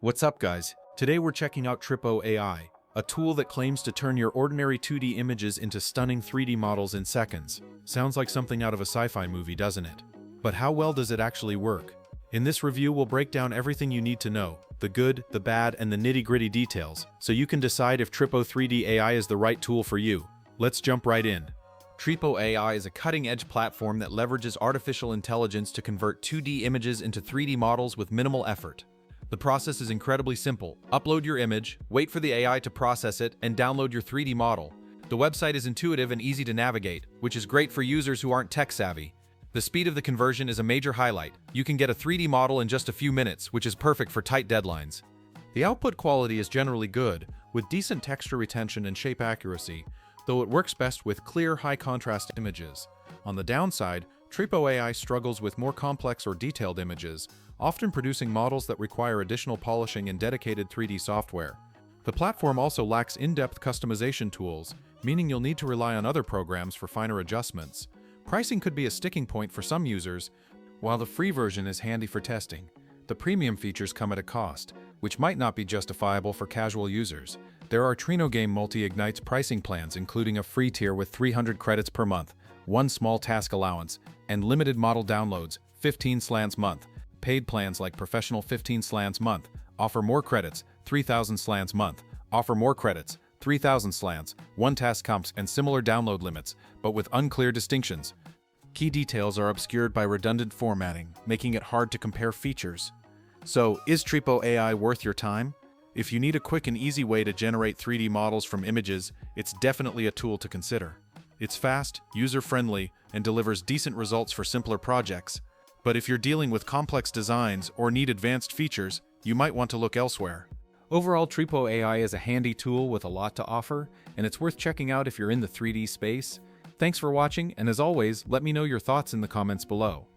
What's up, guys? Today we're checking out Tripo AI, a tool that claims to turn your ordinary 2D images into stunning 3D models in seconds. Sounds like something out of a sci-fi movie, doesn't it? But how well does it actually work? In this review, we'll break down everything you need to know, the good, the bad, and the nitty-gritty details, so you can decide if Tripo3d AI is the right tool for you. Let's jump right in. Tripo AI is a cutting-edge platform that leverages artificial intelligence to convert 2D images into 3D models with minimal effort. The process is incredibly simple. Upload your image, wait for the AI to process it, and download your 3D model. The website is intuitive and easy to navigate, which is great for users who aren't tech-savvy. The speed of the conversion is a major highlight. You can get a 3D model in just a few minutes, which is perfect for tight deadlines. The output quality is generally good, with decent texture retention and shape accuracy, though it works best with clear, high-contrast images. On the downside, Tripo AI struggles with more complex or detailed images, often producing models that require additional polishing and dedicated 3D software. The platform also lacks in-depth customization tools, meaning you'll need to rely on other programs for finer adjustments. Pricing could be a sticking point for some users, while the free version is handy for testing. The premium features come at a cost, which might not be justifiable for casual users. There are Trino Game Multi-Ignites pricing plans, including a free tier with 300 credits per month, one small task allowance, and limited model downloads, 15 slants month. Paid plans like Professional 15 slants month offer more credits, 3,000 slants month, offer more credits, 3,000 slants, one task comps, and similar download limits, but with unclear distinctions. Key details are obscured by redundant formatting, making it hard to compare features. So, is Tripo AI worth your time? If you need a quick and easy way to generate 3D models from images, it's definitely a tool to consider. It's fast, user-friendly, and delivers decent results for simpler projects. But if you're dealing with complex designs or need advanced features, you might want to look elsewhere. Overall, Tripo AI is a handy tool with a lot to offer, and it's worth checking out if you're in the 3D space. Thanks for watching, and as always, let me know your thoughts in the comments below.